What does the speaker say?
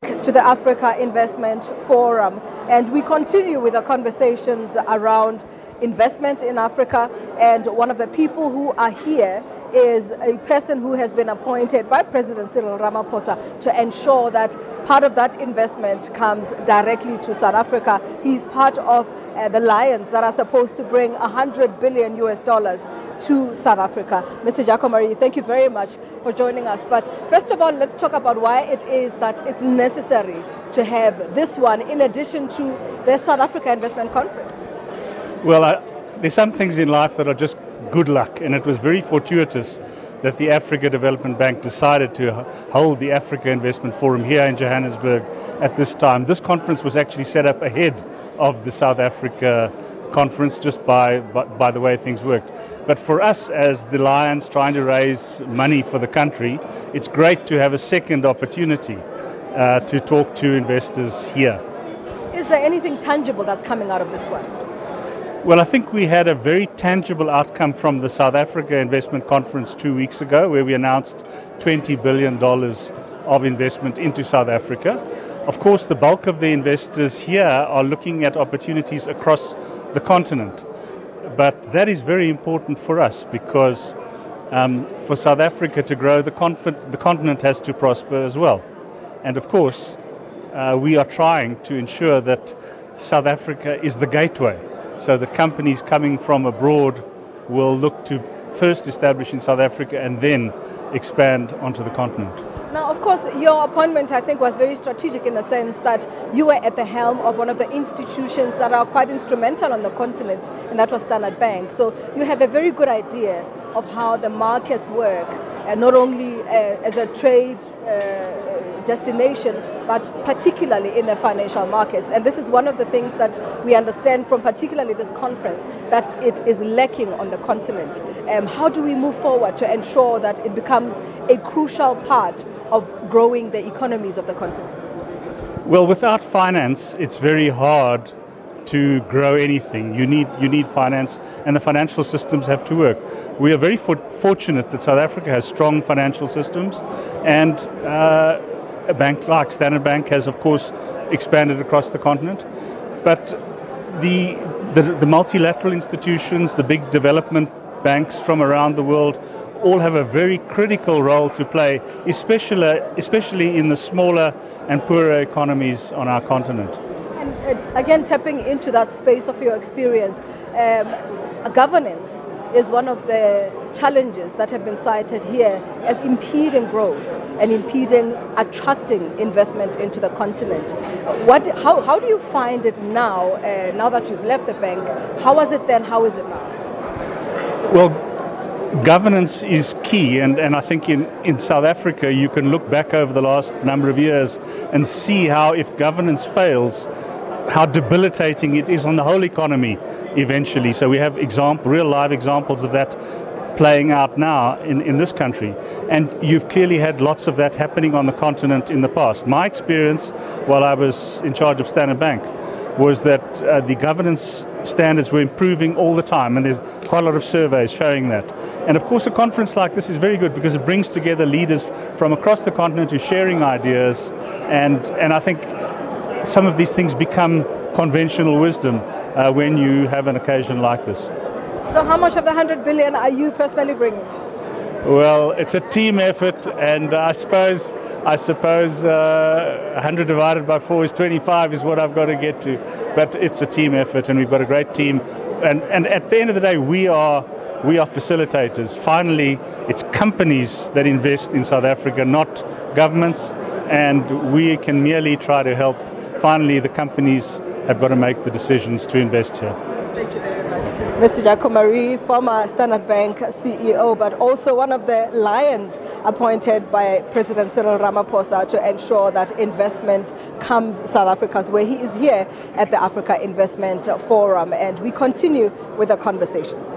To the Africa Investment Forum, and we continue with the conversations around investment in Africa. And one of the people who are here is a person who has been appointed by President Cyril Ramaphosa to ensure that part of that investment comes directly to South Africa. He's part of the Lions that are supposed to bring $100 billion to South Africa. Mr. Jacko Maree, thank you very much for joining us. But first of all, let's talk about why it is that it's necessary to have this one in addition to the South Africa Investment Conference. Well, there's some things in life that are just good luck, and it was very fortuitous that the Africa Development Bank decided to hold the Africa Investment Forum here in Johannesburg at this time. This conference was actually set up ahead of the South Africa conference, just by the way things worked. But for us as the Lions trying to raise money for the country, it's great to have a second opportunity to talk to investors here. Is there anything tangible that's coming out of this one? Well, I think we had a very tangible outcome from the South Africa Investment Conference 2 weeks ago, where we announced $20 billion of investment into South Africa. Of course, the bulk of the investors here are looking at opportunities across the continent. But that is very important for us because for South Africa to grow, the continent has to prosper as well. And of course, we are trying to ensure that South Africa is the gateway, so that companies coming from abroad will look to first establish in South Africa and then expand onto the continent. Now, of course, your appointment, I think, was very strategic in the sense that you were at the helm of one of the institutions that are quite instrumental on the continent, and that was Standard Bank. So you have a very good idea of how the markets work, and not only as a trade destination, but particularly in the financial markets. And this is one of the things that we understand from particularly this conference, that it is lacking on the continent. How do we move forward to ensure that it becomes a crucial part of growing the economies of the continent? Well, without finance, it's very hard to grow anything. You need finance, and the financial systems have to work. We are very fortunate that South Africa has strong financial systems, and a bank like Standard Bank has, of course, expanded across the continent. But the multilateral institutions, the big development banks from around the world, all have a very critical role to play, especially in the smaller and poorer economies on our continent. And again, tapping into that space of your experience, governance is one of the challenges that have been cited here as impeding growth and impeding attracting investment into the continent. How do you find it now, now that you've left the bank? How was it then? How is it now? Well, governance is key, and I think in South Africa you can look back over the last number of years and see how, if governance fails, how debilitating it is on the whole economy eventually. So we have real live examples of that playing out now in this country. And you've clearly had lots of that happening on the continent in the past. My experience while I was in charge of Standard Bank was that the governance standards were improving all the time, and there's quite a lot of surveys showing that. And of course, a conference like this is very good because it brings together leaders from across the continent who are sharing ideas, and I think some of these things become conventional wisdom when you have an occasion like this. So how much of the 100 billion are you personally bringing? Well, it's a team effort, and I suppose 100 divided by 4 is 25 is what I've got to get to. But it's a team effort, and we've got a great team. And at the end of the day, we are facilitators. Finally, it's companies that invest in South Africa, not governments, and we can merely try to help. Finally, the companies have got to make the decisions to invest here. Thank you very much. Mr. Jacko Maree, former Standard Bank CEO, but also one of the lions appointed by President Cyril Ramaphosa to ensure that investment comes South Africa's way. He is here at the Africa Investment Forum, and we continue with the conversations.